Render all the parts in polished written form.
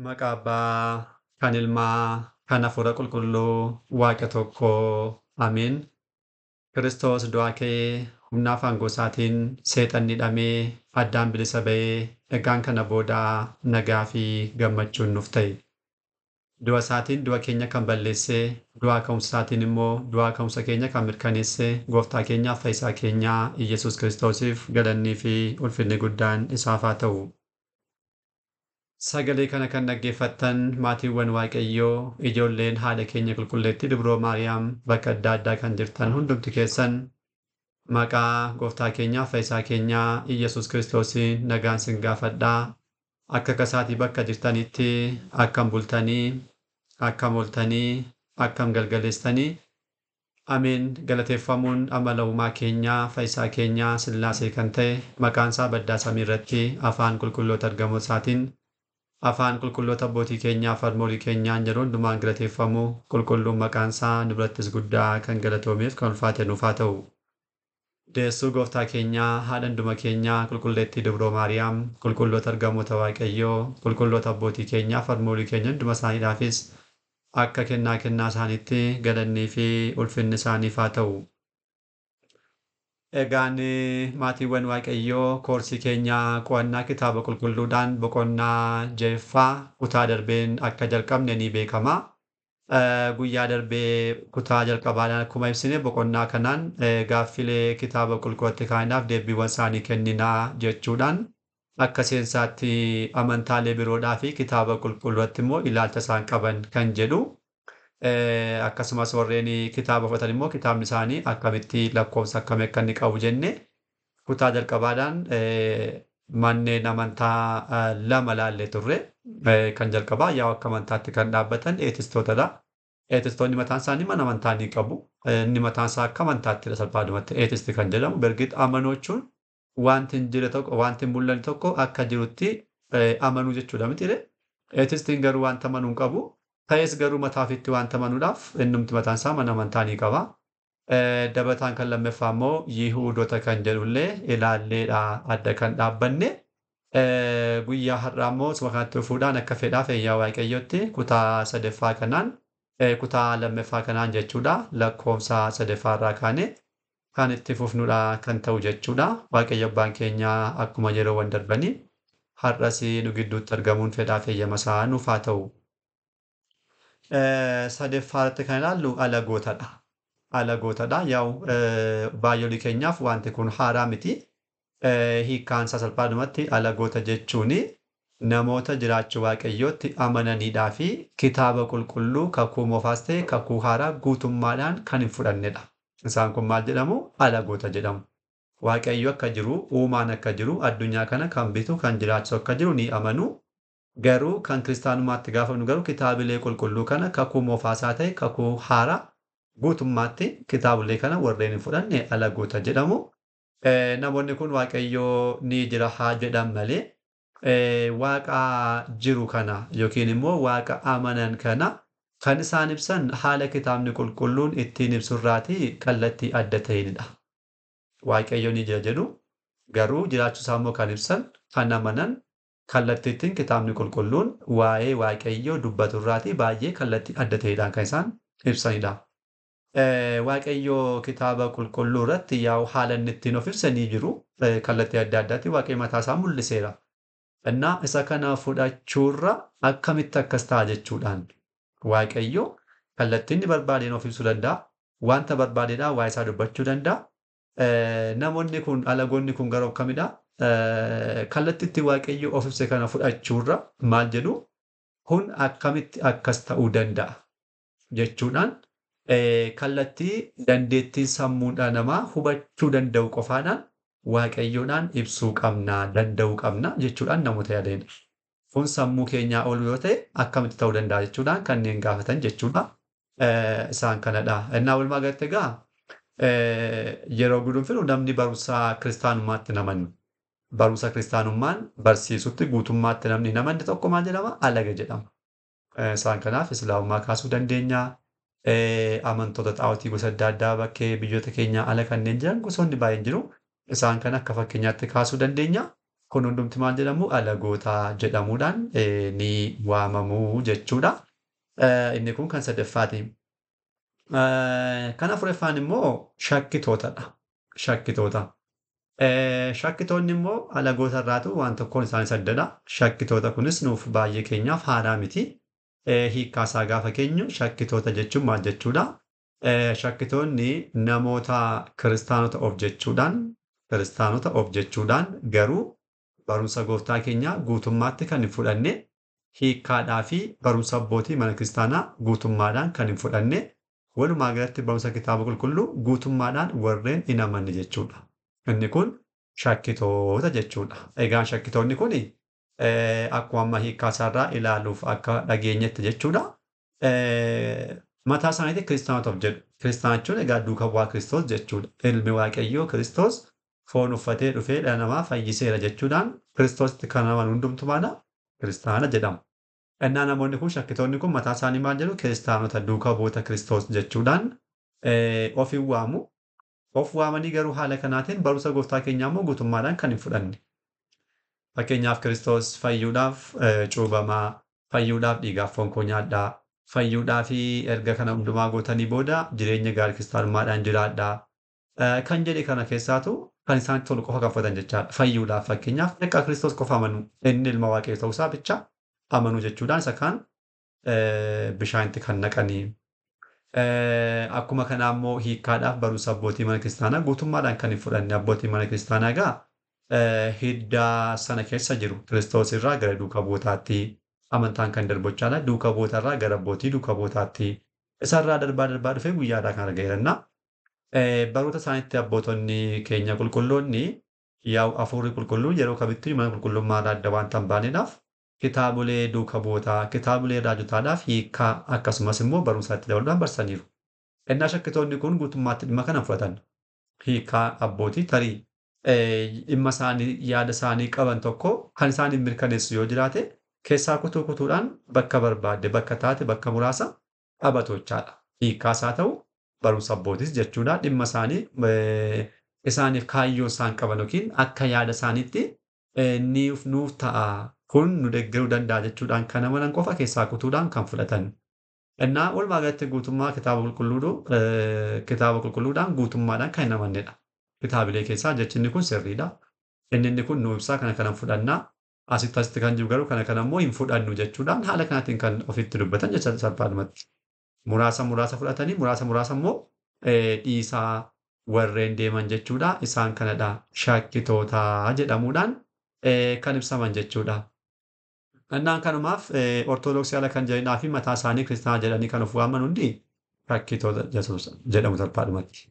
Maqaa Abbaa, kan Ilmaa, kan Hafuura Qulqulluu, Waaqa tokkoo. Ameen. Kiristoos du'aa ka'ee humnaaf aangoo isaatiin seexanni hidhamee addaan bilisa ba'ee egaan kana boodaa nagaa fi gammachuun nuuf ta'e. Du'a isaatiin du'a keenya kan balleessee, du'aa ka'umsa isaatiin immoo du'aa ka'umsa keenya kan mirkaneessee Gooftaa keenyaaf Fayyisaa keenyaa Iyesuus Kiristoosiif galannii fi ulfinni guddaan isaaf haa ta'u. Sagalee kana kan dhaggeeffattan maatiiwwan Waaqayyoo, ijoolleen haadha keenya qulqulleettii Dubroo Maariyaam bakka adda addaa kan jirtan hundumti keessan maqaa Gooftaa keenyaa Fayyisaa keenyaa Iyesuus Kiristoosiin nagaan sin gaafadhaa. Akka kasaatii bakka jirtanitti akkam bultanii, akkam ooltanii, akkam galgaleessitanii. Ameen. Galateeffamuun amala uumaa keenyaa Fayyisaa keenyaa Sillaasee kan ta'e maqaan isaa baddaa samii irratti afaan qulqulloota ergamoota isaatiin afaan qulqulloota abbootii keenyaa fi harmoolii keenyaan yeroo hundumaan galateeffamu qulqulluun maqaan isaa nu birattis guddaa kan galatoomeef kan ulfaate nuuf haa ta'u. Deessuu Gooftaa keenyaa haadha hunduma keenyaa qulqulleettii Dubroo Maariyaam qulqulloota ergamoota Waaqayyoo qulqulloota abbootii keenyaa fi harmoolii keenya hunduma isaaniidhaafis akka kennaa isaaniitti galannii fi ulfinni isaaniif haa ta'u. Egaan maatiiwwan Waaqayyoo koorsii keenyaa qo'annaa kitaaba qulqulluudhaan boqonnaa ja'affaa kutaa darbeen akka jalqabne ni beekama. Guyyaa darbee kutaa jalqabaadhaan akkuma ibsine boqonnaa kanaan gaaffilee kitaaba qulqulluutti kaa'inaaf deebiiwwan isaanii kenninaa jechuudhaan akka seensaatti amantaalee biroodhaa fi kitaaba qulqulluutti immoo ilaalcha isaan qaban kan jedhu. Akkasumas warreen kitaaba fudhatan immoo kitaabni isaanii akkamitti lakkoofsa akkamii akka inni qabu jenne kutaa jalqabaadhaan manneen amantaa lama laallee turre. Kan jalqabaa yaa akka amantaatti kan dhaabbatan eetistootadha. Eetistoonni mataan isaanii mana amantaa ni qabu. Inni mataan isaa akka amantaattidha salphaadhumatti eetisti kan jedhamu. Bergit amanuu jechuun wanti hin jirre tokko wanti hin mul'anne tokko akka jirutti amanuu jechuudha miti. Eetistiin garuu wanta amanuu hin qabu. Ta'es garuu mataa ofiitti wanta amanuudhaaf innumti mataan isaa mana amantaa ni qaba. Dabataan kan lammaffaa immoo Yihuudoota kan jedhullee ilaalleedha adda kan dhaabbanne. Guyyaa har'aa immoo suma kanatti dhufuudhaan akka fedhaaf eeyyaa Waaqayyootti kutaa sadaffaa kanaan kutaa lammaffaa kanaan jechuudha lakkoofsa sadaffaa irraa kaane kan itti fufnudha kan ta'u jechuudha. Waaqayyo abbaan keenyaa akkuma yeroowwan darbanii har'as nu gidduutti argamuun fedhaaf eeyyama isaa nuuf haa ta'u. Sadaffaarratti kan ilaallu alagootadha. Alagootadha. Yaa'u baay'oolii keenyaaf wanti kun haaraa miti. Hiikkaan isaa salphaadhumatti alagoota jechuun namoota jiraachuu Waaqayyootti amananiidhaa fi kitaaba qulqulluu kakuu moofaas ta'e kakuu haaraa guutummaadhaan kan hin fudhannedha. Isaan kun maal jedhamu? Alagoota jedhamu. Waaqayyo akka jiru, uumaan akka jiru, addunyaa kana kan bitu, kan jiraachisu akka jiru ni amanu. Garuu kan kiristaanummaatti gaafannu garuu kitaabilee qulqulluu kana kakuu moofaasaa ta'e kakuu haaraa guutummaatti kitaabilee kana warreen hin fudhanne alagoota jedhamu. Namoonni kun Waaqayyoo ni jira haa jedhan malee waaqa jiru kana yookiin immoo waaqa amanan kana kan isaan ibsan haala kitaabni qulqulluun ittiin ibsurraatii kallattii adda ta'inidha. Waaqayyoo ni jira jedhu garuu jiraachuu isaa immoo kan ibsan kan amanan kallattiittiin kitaabni qulqulluun waa'ee Waaqayyoo dubbaturraatii baay'ee kallattii adda ta'eedhaan kan isaan ibsanidha. Waaqayyoo kitaaba qulqulluu irratti yaa'u haala inni ittiin of ibsa ni jiru. Kallattii adda addaatti Waaqayyo mataa isaa mul'iseera. Innaa isa kana fudhachuurra akkamitti akkas ta'a jechuudhaan Waaqayyo kallattii inni barbaadeen of ibsuu danda'a. Wanta barbaadeedhaan waa'ee isaa dubbachuu danda'a. Namoonni kun alagoonni kun garuu akkamidha? Kallattiitti Waaqayyo of ibse kana fudhachuurra maal jedhu kun akkamitti akkas ta'uu danda'a jechuudhaan kallattii dandeettii sammuudhaa namaa hubachuu danda'u qofaadhaan Waaqayyoodhaan ibsuu qabna danda'uu qabna jechuudhaan namoota yaadanidha. Kun sammuu keenyaa ol yoo ta'e akkamitti ta'uu danda'a jechuudhaan kanneen gaafatan jechuudha. Isaan kanadha. Innaa walumaa galatti egaa yeroo guduunfinu namni barumsa kiristaanummaatti namannu. Barumsa kiristaanummaan barsiisutti guutummaatti namni namanni tokko maal jedhama? Alaga jedhama. Isaan kanaaf islaamummaa kaasuu dandeenya. Amantoota xaa'otii gosa adda addaa bakkee biyyoota keenyaa ala kanneen jiran gosoonni baay'een jiru. Isaan kana akka fakkeenyaatti kaasuu dandeenya. Kun hundumti maal jedhamu alagoota jedhamuudhaan ni waamamu jechuudha. Inni kun kan sadaffaati. Kan afuraffaan immoo shakkitootadha. Shakkitoota. Shakkitoonni immoo alagoota irraatu waan tokkoon isaanis addadha. Shakkitoota kunis nuuf baay'ee keenyaaf haaraa miti. Hiikkaasaa gaafa keenyu shakkitoota jechuun maal jechuudha? Shakkitoonni namoota kiristaanota of jechuudhaan garuu barumsa gooftaa keenyaa guutummaatti kan hin fudhanne hiikkaadhaa fi barumsa abbootii mana kiristaanaa guutummaadhaan kan hin fudhanne walumaa galatti barumsa kitaaba qulqulluu guutummaadhaan warreen hin amanne jechuudha. Inni kun shakkitoota jechuudha. Egaa shakkitoonni kun akkuma amma hiikkaa isaarraa ilaaluuf akka dhageenyetti jechuudha. Mataa isaaniitti kiristaanota of jedhu. Kiristaana jechuun egaa duukaa bu'aa Kiristoos jechuudha. Ilmi Waaqayyoo Kiristoos foon uffatee dhufee dhala namaa fayyiseera jechuudhaan Kiristoositti kan amanu hundumtumaadha kiristaana jedhama. Innaa namoonni kun shakkitoonni kun mataa isaanii maal jedhu kiristaanota duukaa bu'oota Kiristoos jechuudhaan of hin waamu. Of waamanii garuu haala kanaatiin barumsa gooftaa keenyaa immoo guutummaadhaan kan hin fudhanne. Fakkeenyaaf Kiristoos fayyuudhaaf cuubamaa, fayyuudhaaf dhiigaaf foon koo nyaadhaa, fayyuudhaaf erga kana hundumaa gootanii booda jireenya gaarii kiristaanummaadhaan jiraadhaa. Kan jedhe kana keessaatu kan isaan tolu qofa kan fudhatan jechaadha. Fayyuudhaaf fakkeenyaaf akka Kiristoos qofa amanuu, inni ilma Waaqayyoo ta'uusaa bicha amanuu jechuudhaan isa kaan bishaanitti kan naqanii. Akkuma kanaa immoo hiikkaadhaaf barumsa abbootii mana kiristaanaa guutummaadhaan kan hin fudhanne abbootii mana kiristaanaa egaa hiddaa sana keessa jiru Kiristoos irraa gara duukaa bu'ootaatti amantaan kan darbochaadha. Duukaa bu'ootarraa gara abbootii duukaa bu'ootaatti isarraa darbaa dhufee guyyaadhaa kan argameerannaa. Baroota isaaniitti abbootonni keenya qulqulloonni yaa'u hafuurri qulqulluun yeroo kamittuu mana qulqullummaadhaa adda waanta hin baaneedhaaf kitaabolee duukaa bu'ootaa, kitaabolee raajotaadhaaf hiikkaa akkasumas immoo barumsaatti dabaluudhaan barsaniiru. Innaa shakkitoonni kun guutummaatti dhimma kana fudhatan. Hiikkaa abbootii tarii dhimma isaanii yaada isaanii qaban tokko kan isaaniif mirkaneessu yoo jiraate keessaa kutuudhaan bakka barbaadde bakka taate bakka muraasa dhabatochaadha. Hiikkaas haa ta'u barumsa abbootis jechuudha dhimma isaanii isaaniif kaayyoo isaan qaban yookiin akka yaada isaaniitti nuuf ta'a. Kun nu deeggaruu danda'a jechuudhaan kan amanan qofa keessaa kutuudhaan kan fudhatan. Innaa walumaa galatti guutummaa kitaaba qulqulluudhaan guutummaadhaan kan hin amannedha. Kitaabilee keessaa jechinni kun sirriidha. Inni kun nu ibsaa kana fudhannaa. Asitti kan jiru garuu kana immoo hin fudhannu jechuudhaan haala kanaatiin kan ofitti dubbatan jecha salphaadhumatti. Muraasa fudhatanii muraasa immoo dhiisaa warreen deeman jechuudha. Isaan kanadha shakkitoota jedhamuudhaan kan ibsaman jechuudha. Innaan kanumaaf Ortoodooksii ala kan jiranaa fi mataa isaanii kiristaana jedhanii kan of waaman hundi shakkitoota jedhamu salphaadhumatti.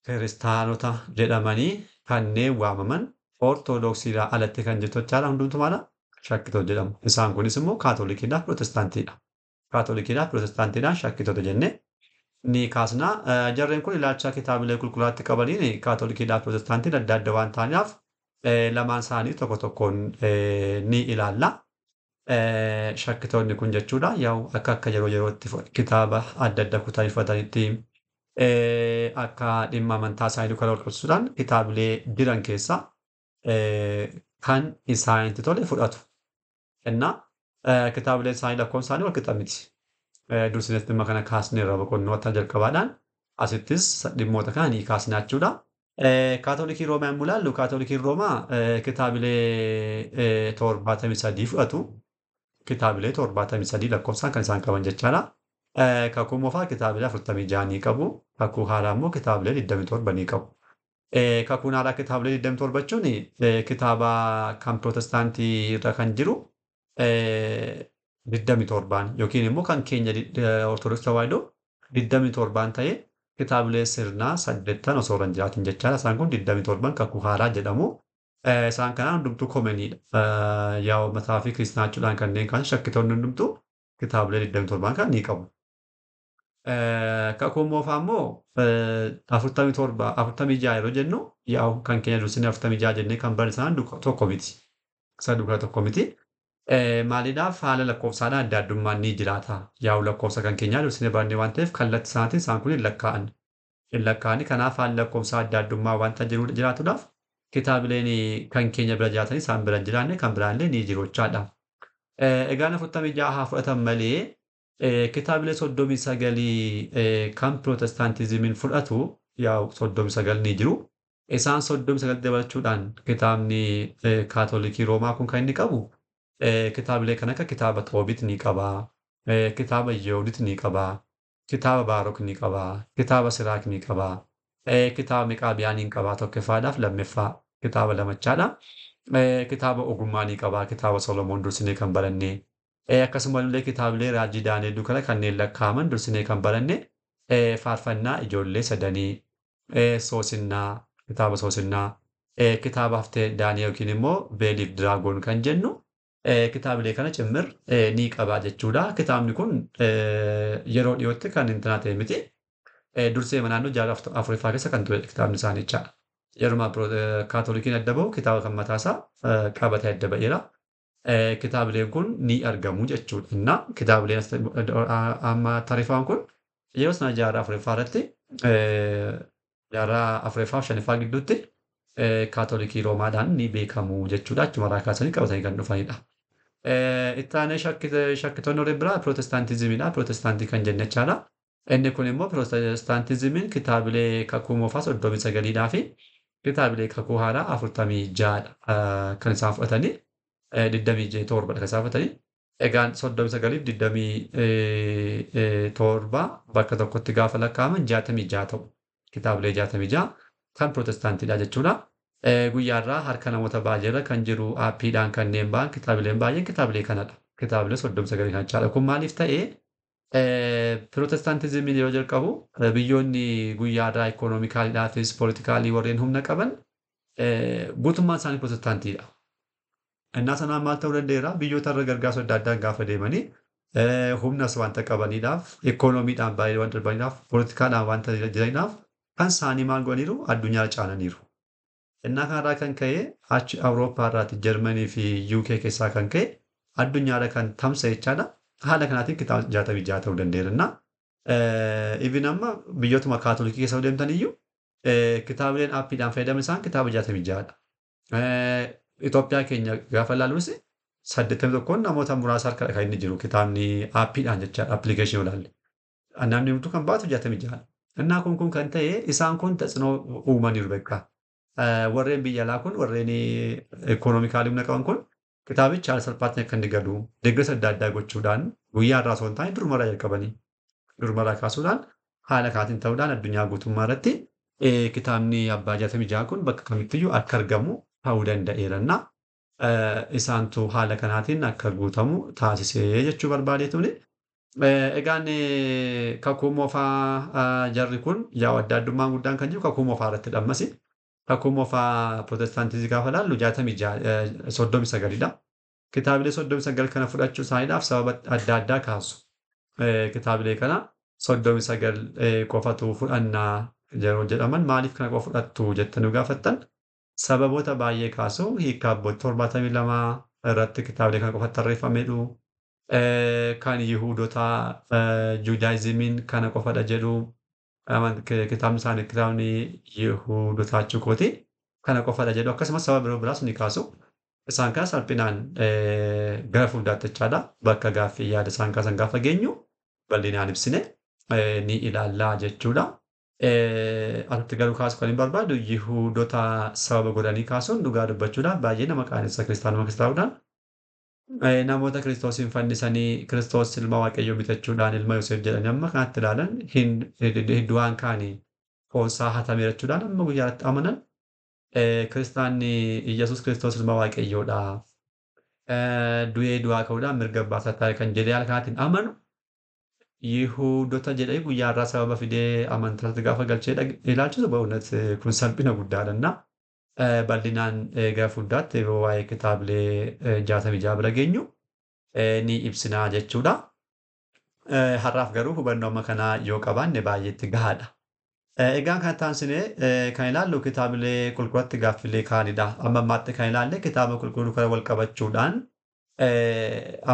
Kiristaanota jedhamanii kanneen waamaman Ortoodooksiidhaa alatti kan jirtu jechaadha hundumtumaadha shakkitoota jedhamu. Isaan kunis immoo Kaatolikiidhaaf Pirotestaantiidha. Kaatolikiidhaaf Pirotestaantiidhaan shakkitoota jennee ni kaasna. Jarreen kun ilaalcha kitaabilee qulqullaatti qabaniin Kaatolikiidhaaf Pirotestaantiin adda waan ta'aniif lamaan isaanii tokko tokkoon ni ilaalla. Shakkitoonni kun jechuudha yaa'u akka yerootti kitaaba adda kutaanfatanitti akka dhimma amantaa isaanii kan hordofsuudhaan kitaabilee jiran keessaa kan isaanitti tole fudhatu. Innaa kitaabilee isaanii lakkoofsa isaanii wal qixa miti. Dursinees dhimma kana kaasneerra boqonnoota jalqabaadhaan asittis dhimmoota kana ni kaasna jechuudha. Kaatolikii Roomaa yommuu ilaallu Kaatolikiin Roomaa kitaabilee 73 fudhatu. Kitaabilee 73 lakkoofsaan kan isaan qaban jechaadha. Kakuu moofaa kitaabilee 46 ni qabu. Kakuu haaraa immoo kitaabilee 27 ni qabu. Kakuun haaraa kitaabilee 27 jechuun kitaaba kan Pirotestaantii irra kan jiru 27 yookiin immoo kan keenya Ortoodooksii Tawaahidoo 27 ta'ee kitaabilee sirnaa 8 osoo hin jiraatin jechaadha. Isaan kun 27 kakuu haaraa jedhamu. Isaan kanaan hundumtuu koomeniidha. Yaa'u mataa fi kiristaanachuudhaan kanneen kan shakkitoonni hundumtuu kitaabilee 27 kan ni qabu. Kakuun moofaa immoo 46 yeroo jennu yaa'u kan keenya dursinee 46 jennee kan barreessan tokko miti. Isa duukaa tokko miti. Maaliidhaaf haala lakkoofsaadhaan adda addummaan ni jiraata. Yaa'u lakkoofsa kan keenyaa dursinee barannee waan ta'eef kallattii isaatiin isaan kun hin lakkaa'an. Hin lakkaa'ani kanaaf haala lakkoofsaa adda addummaa wanta jiraatuudhaaf kitaabileen kan keenya bira jiraatan isaan bira hin jiraanne kan biraallee ni jiru jechaadha. Egaan 46 haa fudhatan malee kitaabilee 39 kan Pirootestaantiizimiin fudhatu yaa'u 39 ni jiru. Isaan 39 dabalachuudhaan kitaabni Kaatoolikii Roomaa kun kan inni qabu kitaabilee kan akka kitaaba Xoobiit ni qaba, kitaaba Yihuudiit ni qaba, kitaaba Baarok ni qaba, kitaaba Siraak ni qaba, kitaaba Meqaabiyaa ni qaba tokkoffaadhaaf lammaffaa kitaaba lamachaadha. Kitaaba ogummaa ni qaba, kitaaba Solomoon dursinee kan baranne, akkasumallee kitaabilee Raajii Daani'el Dukana kanneen lakkaa'aman dursinee kan baranne, faarfannaa ijoollee sadanii, soosinnaa, kitaaba soosinnaa, kitaaba haftee Daani'el yookiin immoo Beeliif Diraagoon kan jennu kitaabilee kana cimmir ni qaba jechuudha. Kitaabni kun yeroo dhiyootti kan intinaa ta'e miti. Dursee naannoo jaarraa Afuriffaa keessa kan ture kitaabni isaanii jechaadha. Yeruma Kaatolikiin adda bahu kitaaba kan mataasaa qabatee adda ba'eera. Kitaabileen kun ni argamu jechuudha. Innaa kitaabileen amma tarifaan kun yeroo sana jaarraa Afuriffaa irratti jaarraa Afuriffaa fi Shaniffaa gidduutti Kaatolikii Roomaadhaan ni beekamu jechuudha. Achumarraa kaasanii qabatanii kan dhufanidha. Itti aanee shakkitoonni warri biraa Pirootestaantiizimiidha. Pirootestaantii kan jenne jechaadha. Inni kun immoo Pirootestaantiizimiin kitaabilee kakuu moofaa 39dhaa fi kitaabilee kakuu haaraa 46dha kan isaan fudhatanii 27dha kan isaan fudhatanii. Egaan 39 fi 27 bakka tokkotti gaafa lakkaa'aman 66 ta'u. Kitaabilee 66 kan Pirootestaantiidha jechuudha. Guyyaarraa harka namoota baay'eerra kan jiru aappiidhaan kanneen ba'an kitaabileen baay'een kitaabilee kanadha. Kitaabilee 39 kan jechaadha. Kun maaliif ta'ee Pirootestaantiizimiin yeroo jalqabu biyyoonni guyyaarraa ikoonoomikaaliidhaafis pooletikaalii warreen humna qaban guutummaan isaanii Pirootestaantiidha. Innaa sanaan maal ta'uu danda'eera biyyoota irra gargaarsa adda addaan gaafa deemanii humnas wanta qabaniidhaaf ikoonomiidhaan baay'ee wanta darbaniidhaaf poolitikaadhaan wanta jiraniidhaaf kan isaanii maal godhaniiru addunyaa caananiiru. Innaa kanarraa kan ka'e achi Awurooppaa irraati Jarmanii fi UK keessaa kan ka'e addunyaarra kan tamsa'e jechaadha. Haala kanaatiin kitaaba 66 ta'uu danda'eera. Even amma biyyootuma Kaatolikii keessa deemtan iyyuu kitaabileen aappiidhaan fayyadaman isaan kitaaba 66dha. Itoophiyaa keenya gaafa ilaaluus 81 namoota muraasa harkadha kan inni jiru kitaabni aappiidhaan jechaadha appilikeeshinii ilaalle. Namni hunduu kan baatu 66dha. Innaa kun kan ta'e isaan kun taxinoo uumaniiru beekaa. Warreen biyya alaa kun warreen ikoonoomikaalii humna qaban kun kitaabicha haala salphaatti akka inni galu deeggarsa adda addaa gochuudhaan guyyaa irraa osoo hin taane durumarraa jalqabanii durumarraa kaasuudhaan haala kaatiin ta'uudhaan addunyaa guutummaa irratti kitaabni abbaa 66 kun bakka kamittiyyuu akka argamu ta'uu danda'eera. Isaantu haala kanaatiin akka guutamu taasisee jechuu barbaadeetuni. Egaan kakuu moofaa jarri kun yaa'u adda addummaan guddaan kan jiru kakuu moofaa irratti dhammasi. Kakuu moofaa Pirootestaantiizimii gaafa ilaallu 39dha. Kitaabilee 39 kana fudhachuu isaaniidhaaf sababa adda addaa kaasu. Kitaabilee kana 39 qofatu fudhannaa yeroo jedhaman maaliif kana qofa fudhattu jettanii gaafattan sababoota baay'ee kaasu hiika abboota 72 irratti kitaabilee kana qofatti tarreeffameedhu. Kan Yihuudota Juudaayizimiin kana qofadha jedhu. Kitaabni isaanii kitaabni Yihuudotaa Chukooti kana qofadha jedhu akkasumas sababa biroo biraas ni kaasu. Isaan kana salphinaan gara fuulduraatti jechaadha. Bakka gaaffii yaada isaan kaasan gaafa geenyu bal'inaan ibsine ni ilaallaa jechuudha. Asitti garuu kaasuu kan hin barbaadu Yihuudota sababa godhanii kaasuun dhugaa dubbachuudhaan baay'ee nama qaanessa kiristaanuma kiristaa'uudhaan. Namoota Kiristoosiin fannisanii Kiristoos ilma Waaqayyoo bitachuudhaan ilma Yoosef jedhanii amma kanatti ilaalan du'aan kaanii foonsaa hatameera jechuudhaan amma guyyaatti amanan kiristaanni Iyyasuus Kiristoos ilma Waaqayyoodha. Du'ee du'aa ka'uudhaan mirga abbaa taa'e kan jedhee haala kanaatiin amanu Yihuudota jedhee guyyaarraa sababa fidee amantaatti gaafa galchee ilaalchisu ba'uunas kun salphina guddaadha. Bal'inaan gara fuulduraatti yeroo waa'ee kitaabilee 66 bira geenyu ni ibsinaa jechuudha. Har'aaf garuu hubannoo amma kanaa yoo qabaanne baay'eetti gahaadha. Egaan kan taansinee kan ilaallu kitaabilee qulqulluutti gaaffilee kaanidha. Amma ammaatti kan ilaalle kitaaba qulqulluu kana wal qabachuudhaan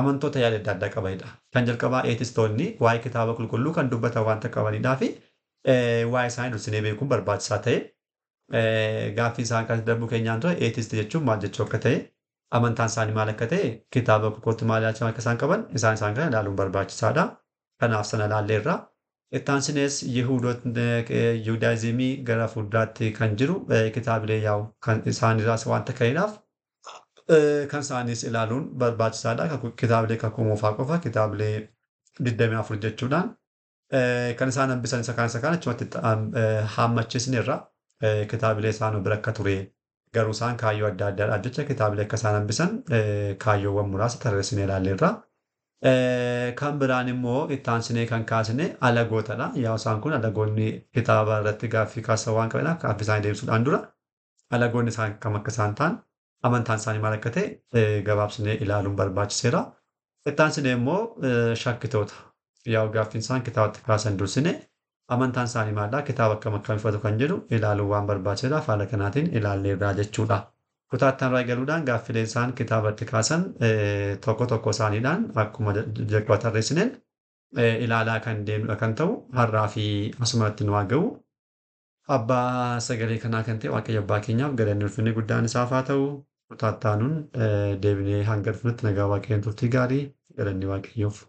amantoota yaada adda addaa qabanidha. Kan jalqabaa eetistoonni waa'ee kitaaba qulqulluu kan dubbatan waanta qabanidhaa fi waa'ee isaanii dursinee beekuun barbaachisaa ta'e. gaaffii isaan kan darbu keenyaan ture eetisti jechuun maal jechuu akka ta'e amantaan isaanii maal akka ta'e kitaaba qulqulluutti maal ilaalcha akka isaan qaban isaan kana ilaaluun barbaachisaadha. Kanaaf sana ilaalleerra. Itti aansinees Yihudaayizimii gara fuulduraatti kan jiru kitaabilee yaa'u kan isaanirraas wanta ka'eedhaaf kan isaanis ilaaluun barbaachisaadha. Kitaabilee kakuu moofaa qofa kitaabilee 24 jechuudhaan kan isaan hambisan isa kaan achumatti haammachiisneerra. Kitaabilee isaan bira akka ture garuu isaan kaayyoo adda addaadhaaf jecha kitaabilee akka isaan hambisan kaayyoowwan muraasa tarreessinee ilaalleerra. Kan biraan immoo itti aansinee kan kaasne alagootadha. Yaa isaan kun alagoonni kitaaba irratti gaaffii kaasan waan qabaniif gaaffii isaanii deebisuudhaan dura alagoonni isaan kam akka isaan ta'an amantaan isaanii maal akka ta'e gabaabsinee ilaaluun barbaachiseera. Itti aansinee immoo shakkitoota. Yaa gaaffiin isaan kitaabatti kaasan dursine amantaan isaanii maallaa kitaaba akkam ifatu kan jedhu ilaaluun waan barbaachiseedhaaf haala kanaatiin ilaalleerraa jechuudha. Kutaattaan irraa galuudhaan gaaffileen isaan kitaabatti kaasan tokko isaaniidhaan akkuma jalqaba tarreessineen ilaalaa kan deemnudha kan ta'u har'aa fi asumatti nu haa ga'u. Abbaa sagalee kanaa kan ta'e Waaqayyo Abbaa keenyaaf galanni ulfinni guddaan isaaf haa ta'u. Kutaattaanuun deebinee hanga dhufnutti nagaa Waaqayyoon turtii gaarii galanni Waaqayyoof.